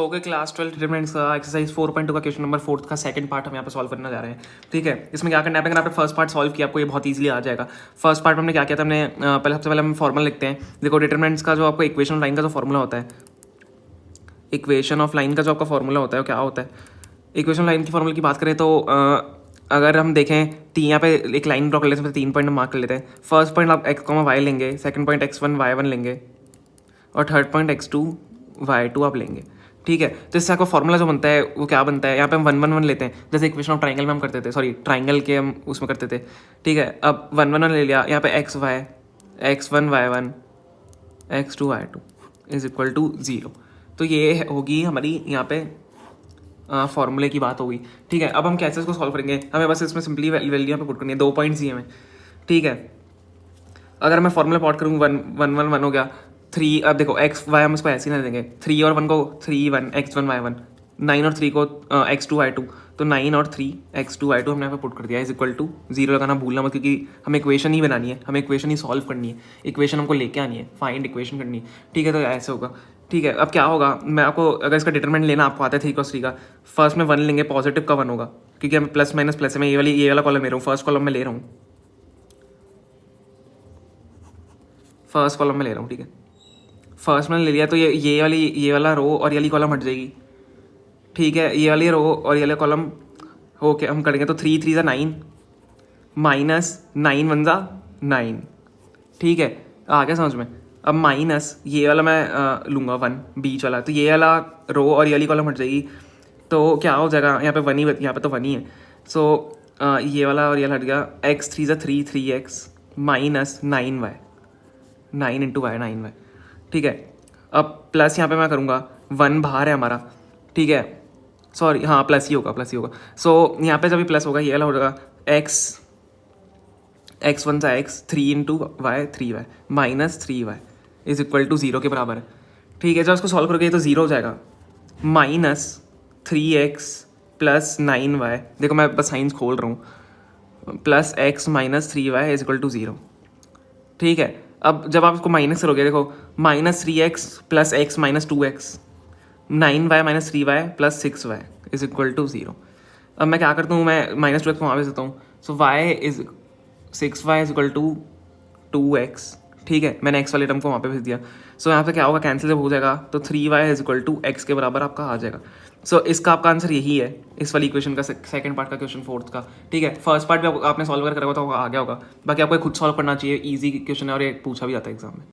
Okay class 12 determinants का exercise 4.2 का question number 4 का सेकंड पार्ट हम यहाँ पे सॉल्व करने जा रहे हैं। ठीक है, इसमें क्या करना है, अगर आपने फर्स्ट पार्ट सॉल्व किया आपको ये बहुत इजीली आ जाएगा। फर्स्ट पार्ट में हमने क्या किया था, हमने सबसे पहले हम फॉर्मूला लिखते हैं। देखो डिटरमिनेंट्स का जो आपको इक्वेशन ऑफ लाइन का जो फॉर्मूला होता है, इक्वेशन ऑफ लाइन का जो आपका फॉर्मूला होता है वो क्या होता है। इक्वेशन लाइन की फॉर्मूला की बात करें तो अगर हम देखें यहाँ पे एक लाइन ड्रॉ कर लेते हैं, 3 पॉइंट मार्क कर लेते हैं। फर्स्ट पॉइंट आप एक्स कॉमा वाई लेंगे, सेकंड पॉइंट x1 y1 लेंगे और थर्ड पॉइंट x2 y2 आप लेंगे। ठीक है, तो इससे आपका फॉर्मूला जो बनता है वो क्या बनता है, यहाँ पे हम 1 1 1 लेते हैं, जैसे इक्वेशन ऑफ ट्राइंगल में हम करते थे, सॉरी ट्राइंगल के हम उसमें करते थे। ठीक है, अब 1 1 1 ले लिया, यहाँ पे x1 y1 x2 y2 is equal to 0। तो ये होगी हमारी यहाँ पे फॉर्मूले की बात होगी। ठीक है, अब हम कैसे इसको सॉल्व करेंगे, हमें बस इसमें सिंपली वैल्यू यहाँ पे पुट करनी है, 2 पॉइंट्स ही हमें। ठीक है, अगर मैं फॉर्मूला प्लॉट करूँ 1 1 1 1 हो गया 3। अब देखो एक्स वाई हम इसको ऐसे ही ना देंगे, 3 और 1 को 3 1 x1 y1, 9 और 3 को x2 y2, तो 9 और 3 x2 y2 हमने यहाँ पे पुट कर दिया इज इक्वल टू 0 लगाना भूलना मत, क्योंकि हमें इक्वेशन ही बनानी है, हमें इक्वेशन ही सॉल्व करनी है, इक्वेशन हमको लेके आनी है, फाइंड इक्वेशन करनी है। ठीक है, तो ऐसे होगा। ठीक है, अब क्या होगा, मैं आपको अगर इसका डिटरमिनेंट लेना आपको आता है 3 क्रॉस 3 का, फर्स्ट में 1 लेंगे, पॉजिटिव का 1 होगा, क्योंकि हम प्लस माइनस प्लस में ये वाला कॉलम ले रहा हूँ, फर्स्ट कॉलम में ले रहा हूँ, फर्स्ट कॉलम में ले रहा हूँ। ठीक है, फर्स्ट में ले लिया तो ये वाला रो और ये वाली कॉलम हट जाएगी। ठीक है, ये वाली रो और ये वाला कॉलम हो के हम करेंगे तो 3 3 ज़ा 9 माइनस 9 1 ज़ा 9। ठीक है, आ गया समझ में। अब माइनस ये वाला मैं लूँगा 1 बीच वाला, तो ये वाला रो और ये वाली कॉलम हट जाएगी, तो क्या हो जाएगा यहाँ पे 1 ही, यहाँ पे तो 1 ही है। सो ये वाला और ये वाला हट गया, x 3 ज़ा 3 3x minus 9y 9 into Y 9y। ठीक है, अब प्लस यहाँ पे मैं करूँगा, 1 बाहर है हमारा। ठीक है, सॉरी हाँ प्लस ही होगा, प्लस ही होगा। सो यहाँ पे जब भी प्लस होगा ये वाला हो जाएगा x1 सा x 3 into y 3y minus 3y is equal to 0 के बराबर है। ठीक है, जब इसको सॉल्व करोगे तो 0 हो जाएगा, माइनस 3x प्लस 9y, देखो मैं बस साइंस खोल रहा हूँ, plus x minus 3y is equal to 0। ठीक है, अब जब आप इसको माइनस करोगे, देखो minus 3x plus x minus 2x 9y minus 3y plus 6y is equal to 0। अब मैं क्या करता हूँ, मैं माइनस 2x को वहाँ भेज देता हूँ, so y is 6y is equal to 2x। ठीक है, मैंने x वाले टर्म को वहाँ पे भेज दिया। सो यहाँ पे क्या होगा, कैंसिल जब हो जाएगा तो 3y is equal to x के बराबर आपका आ जाएगा। सो इसका आपका आंसर यही है, इस वाली इक्वेशन का, सेकंड पार्ट का क्वेश्चन 4 का। ठीक है, फर्स्ट पार्ट भी आपने सॉल्व कर करा होगा तो आ गया होगा, बाकी आपको खुद सॉल्व करना चाहिए, ईजी क्वेश्चन है और ये पूछा भी जाता है एग्जाम में।